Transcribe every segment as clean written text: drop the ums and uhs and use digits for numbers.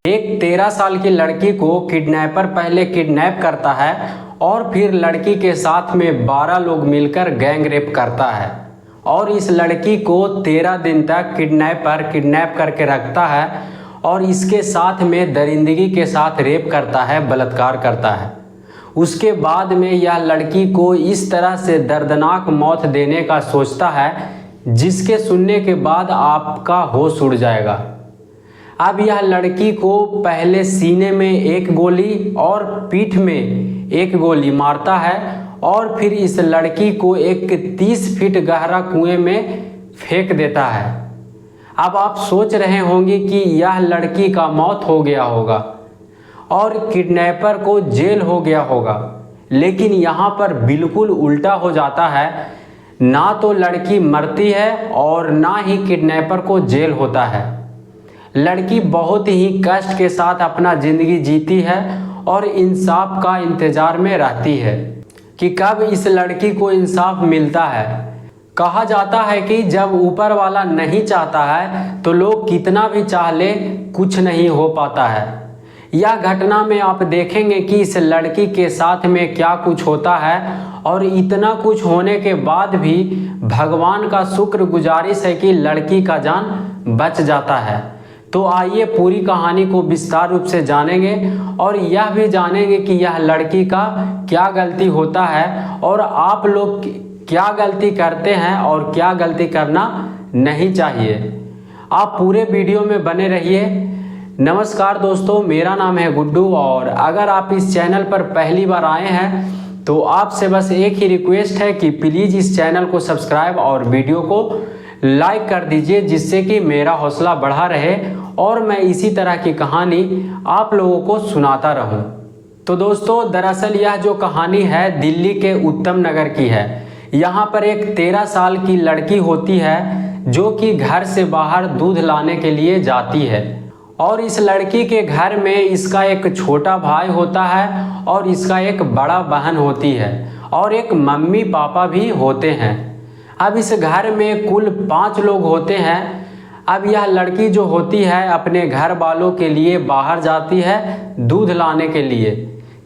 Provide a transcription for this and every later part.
एक 13 साल की लड़की को किडनैपर पहले किडनैप करता है और फिर लड़की के साथ में 12 लोग मिलकर गैंग रेप करता है और इस लड़की को 13 दिन तक किडनैप करके रखता है और इसके साथ में दरिंदगी के साथ रेप करता है, बलात्कार करता है। उसके बाद में यह लड़की को इस तरह से दर्दनाक मौत देने का सोचता है जिसके सुनने के बाद आपका होश उड़ जाएगा। अब यह लड़की को पहले सीने में 1 गोली और पीठ में 1 गोली मारता है और फिर इस लड़की को एक 30 फीट गहरा कुएं में फेंक देता है। अब आप सोच रहे होंगे कि यह लड़की का मौत हो गया होगा और किडनैपर को जेल हो गया होगा, लेकिन यहाँ पर बिल्कुल उल्टा हो जाता है। ना तो लड़की मरती है और ना ही किडनैपर को जेल होता है। लड़की बहुत ही कष्ट के साथ अपना ज़िंदगी जीती है और इंसाफ का इंतज़ार में रहती है कि कब इस लड़की को इंसाफ मिलता है। कहा जाता है कि जब ऊपर वाला नहीं चाहता है तो लोग कितना भी चाह ले कुछ नहीं हो पाता है। यह घटना में आप देखेंगे कि इस लड़की के साथ में क्या कुछ होता है और इतना कुछ होने के बाद भी भगवान का शुक्रगुजारिश है कि लड़की का जान बच जाता है। तो आइए पूरी कहानी को विस्तार रूप से जानेंगे और यह भी जानेंगे कि यह लड़की का क्या गलती होता है और आप लोग क्या गलती करते हैं और क्या गलती करना नहीं चाहिए। आप पूरे वीडियो में बने रहिए। नमस्कार दोस्तों, मेरा नाम है गुड्डू और अगर आप इस चैनल पर पहली बार आए हैं तो आपसे बस एक ही रिक्वेस्ट है कि प्लीज़ इस चैनल को सब्सक्राइब और वीडियो को लाइक कर दीजिए, जिससे कि मेरा हौसला बढ़ा रहे और मैं इसी तरह की कहानी आप लोगों को सुनाता रहूं। तो दोस्तों, दरअसल यह जो कहानी है दिल्ली के उत्तम नगर की है। यहाँ पर एक 13 साल की लड़की होती है जो कि घर से बाहर दूध लाने के लिए जाती है और इस लड़की के घर में इसका एक छोटा भाई होता है और इसका एक बड़ा बहन होती है और एक मम्मी पापा भी होते हैं। अब इस घर में कुल 5 लोग होते हैं। अब यह लड़की जो होती है अपने घर वालों के लिए बाहर जाती है दूध लाने के लिए।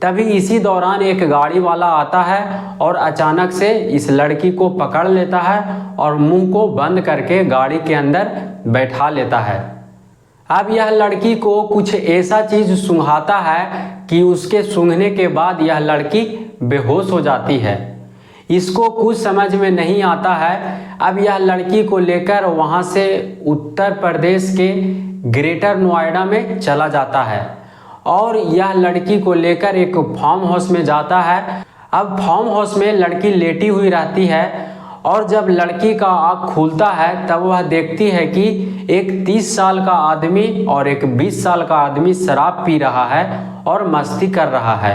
तभी इसी दौरान एक गाड़ी वाला आता है और अचानक से इस लड़की को पकड़ लेता है और मुंह को बंद करके गाड़ी के अंदर बैठा लेता है। अब यह लड़की को कुछ ऐसा चीज़ सूंघाता है कि उसके सूंघने के बाद यह लड़की बेहोश हो जाती है। इसको कुछ समझ में नहीं आता है। अब यह लड़की को लेकर वहाँ से उत्तर प्रदेश के ग्रेटर नोएडा में चला जाता है और यह लड़की को लेकर एक फार्म हाउस में जाता है। अब फार्म हाउस में लड़की लेटी हुई रहती है और जब लड़की का आँख खुलता है तब वह देखती है कि एक 30 साल का आदमी और एक 20 साल का आदमी शराब पी रहा है और मस्ती कर रहा है।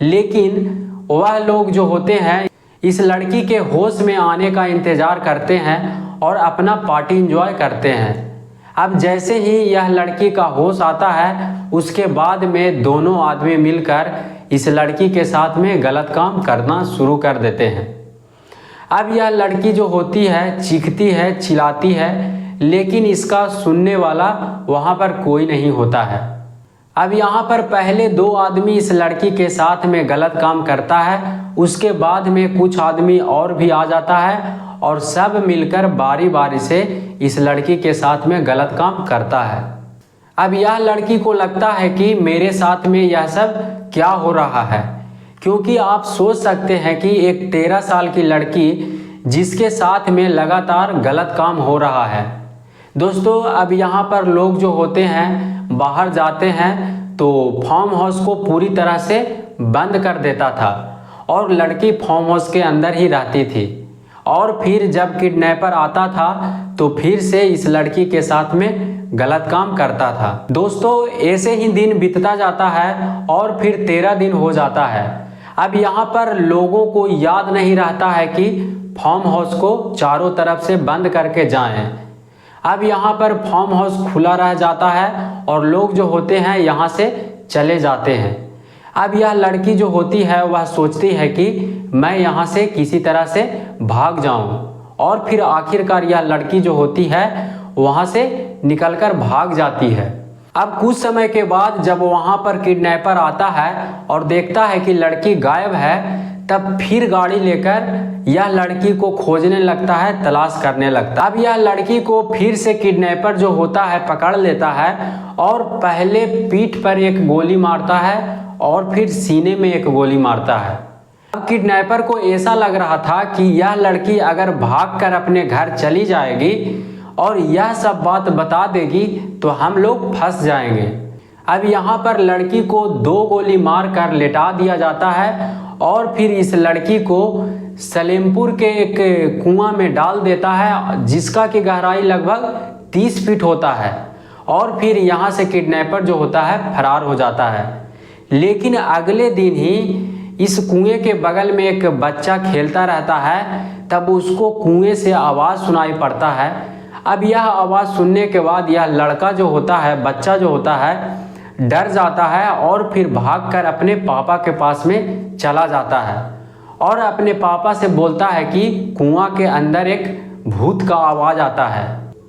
लेकिन वह लोग जो होते हैं इस लड़की के होश में आने का इंतज़ार करते हैं और अपना पार्टी एंजॉय करते हैं। अब जैसे ही यह लड़की का होश आता है उसके बाद में दोनों आदमी मिलकर इस लड़की के साथ में गलत काम करना शुरू कर देते हैं। अब यह लड़की जो होती है चीखती है, चिल्लाती है, लेकिन इसका सुनने वाला वहाँ पर कोई नहीं होता है। अब यहाँ पर पहले 2 आदमी इस लड़की के साथ में गलत काम करता है, उसके बाद में कुछ आदमी और भी आ जाता है और सब मिलकर बारी बारी से इस लड़की के साथ में गलत काम करता है। अब यह लड़की को लगता है कि मेरे साथ में यह सब क्या हो रहा है, क्योंकि आप सोच सकते हैं कि एक 13 साल की लड़की जिसके साथ में लगातार गलत काम हो रहा है। दोस्तों, अब यहाँ पर लोग जो होते हैं बाहर जाते हैं तो फार्म हाउस को पूरी तरह से बंद कर देता था और लड़की फार्म हाउस के अंदर ही रहती थी और फिर जब किडनैपर आता था तो फिर से इस लड़की के साथ में गलत काम करता था। दोस्तों, ऐसे ही दिन बीतता जाता है और फिर 13 दिन हो जाता है। अब यहाँ पर लोगों को याद नहीं रहता है कि फार्म हाउस को चारों तरफ से बंद करके जाएं। अब यहाँ पर फार्म हाउस खुला रह जाता है और लोग जो होते हैं यहाँ से चले जाते हैं। अब यह लड़की जो होती है वह सोचती है कि मैं यहाँ से किसी तरह से भाग जाऊँ और फिर आखिरकार यह लड़की जो होती है वहाँ से निकलकर भाग जाती है। अब कुछ समय के बाद जब वहां पर किडनैपर आता है और देखता है कि लड़की गायब है, तब फिर गाड़ी लेकर यह लड़की को खोजने लगता है, तलाश करने लगता है। अब यह लड़की को फिर से किडनैपर जो होता है पकड़ लेता है और पहले पीठ पर एक गोली मारता है और फिर सीने में एक गोली मारता है। अब किडनैपर को ऐसा लग रहा था कि यह लड़की अगर भागकर अपने घर चली जाएगी और यह सब बात बता देगी तो हम लोग फंस जाएंगे। अब यहाँ पर लड़की को 2 गोली मार कर लेटा दिया जाता है और फिर इस लड़की को सलेमपुर के एक कुआं में डाल देता है, जिसका की गहराई लगभग 30 फीट होता है। और फिर यहाँ से किडनैपर जो होता है फरार हो जाता है। लेकिन अगले दिन ही इस कुएं के बगल में एक बच्चा खेलता रहता है, तब उसको कुएं से आवाज़ सुनाई पड़ता है। अब यह आवाज़ सुनने के बाद यह लड़का जो होता है, बच्चा जो होता है, डर जाता है और फिर भागकर अपने पापा के पास में चला जाता है और अपने पापा से बोलता है कि कुआं के अंदर एक भूत का आवाज़ आता है।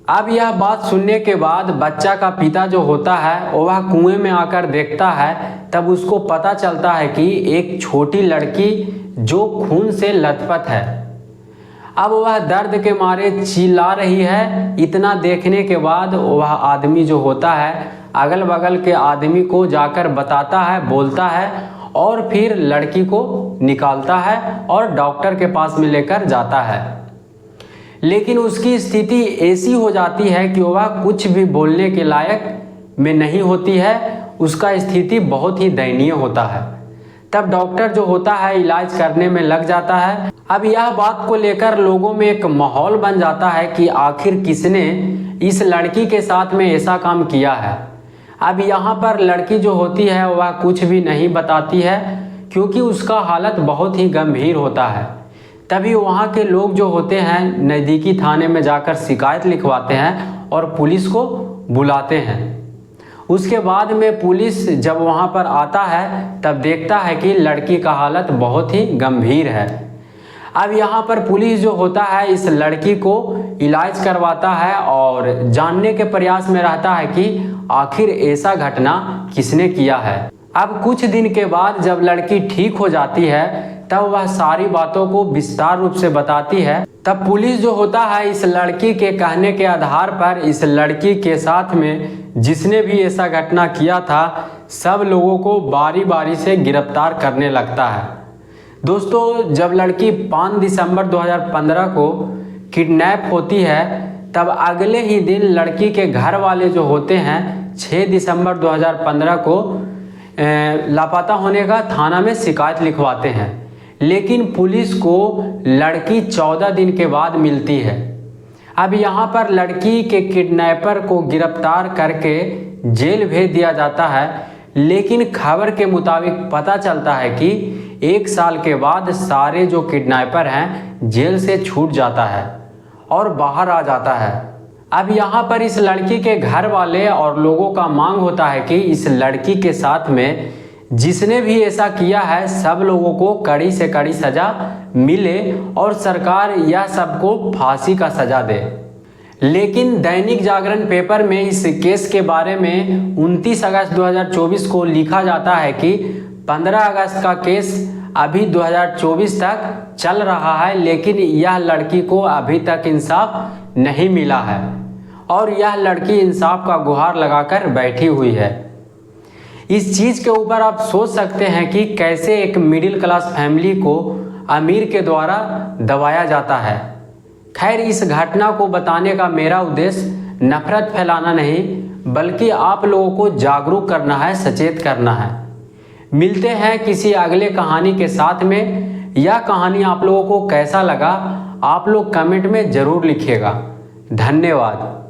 अब यह बात सुनने के बाद बच्चा का पिता जो होता है वह कुएं में आकर देखता है, तब उसको पता चलता है कि एक छोटी लड़की जो खून से लथपथ है। अब वह दर्द के मारे चिल्ला रही है। इतना देखने के बाद वह आदमी जो होता है अगल बगल के आदमी को जाकर बताता है, बोलता है और फिर लड़की को निकालता है और डॉक्टर के पास में लेकर जाता है। लेकिन उसकी स्थिति ऐसी हो जाती है कि वह कुछ भी बोलने के लायक में नहीं होती है। उसका स्थिति बहुत ही दयनीय होता है। तब डॉक्टर जो होता है इलाज करने में लग जाता है। अब यह बात को लेकर लोगों में एक माहौल बन जाता है कि आखिर किसने इस लड़की के साथ में ऐसा काम किया है। अब यहाँ पर लड़की जो होती है वह कुछ भी नहीं बताती है, क्योंकि उसका हालत बहुत ही गंभीर होता है। तभी वहाँ के लोग जो होते हैं नज़दीकी थाने में जाकर शिकायत लिखवाते हैं और पुलिस को बुलाते हैं। उसके बाद में पुलिस जब वहाँ पर आता है तब देखता है कि लड़की का हालत बहुत ही गंभीर है। अब यहाँ पर पुलिस जो होता है इस लड़की को इलाज करवाता है और जानने के प्रयास में रहता है कि आखिर ऐसा घटना किसने किया है। अब कुछ दिन के बाद जब लड़की ठीक हो जाती है तब वह सारी बातों को विस्तार रूप से बताती है। तब पुलिस जो होता है इस लड़की के कहने के आधार पर इस लड़की के साथ में जिसने भी ऐसा घटना किया था सब लोगों को बारी बारी से गिरफ्तार करने लगता है। दोस्तों, जब लड़की 5 दिसंबर 2015 को किडनैप होती है तब अगले ही दिन लड़की के घर वाले जो होते हैं 6 दिसंबर 2015 को लापता होने का थाना में शिकायत लिखवाते हैं। लेकिन पुलिस को लड़की 14 दिन के बाद मिलती है। अब यहाँ पर लड़की के किडनैपर को गिरफ्तार करके जेल भेज दिया जाता है। लेकिन खबर के मुताबिक पता चलता है कि 1 साल के बाद सारे जो किडनैपर हैं जेल से छूट जाता है और बाहर आ जाता है। अब यहाँ पर इस लड़की के घर वाले और लोगों का मांग होता है कि इस लड़की के साथ में जिसने भी ऐसा किया है सब लोगों को कड़ी से कड़ी सज़ा मिले और सरकार यह सबको फांसी का सज़ा दे। लेकिन दैनिक जागरण पेपर में इस केस के बारे में 29 अगस्त 2024 को लिखा जाता है कि 15 अगस्त का केस अभी 2024 तक चल रहा है, लेकिन यह लड़की को अभी तक इंसाफ नहीं मिला है और यह लड़की इंसाफ का गुहार लगाकर बैठी हुई है। इस चीज़ के ऊपर आप सोच सकते हैं कि कैसे एक मिडिल क्लास फैमिली को अमीर के द्वारा दबाया जाता है। खैर, इस घटना को बताने का मेरा उद्देश्य नफरत फैलाना नहीं बल्कि आप लोगों को जागरूक करना है, सचेत करना है। मिलते हैं किसी अगले कहानी के साथ में। यह कहानी आप लोगों को कैसा लगा आप लोग कमेंट में ज़रूर लिखिएगा। धन्यवाद।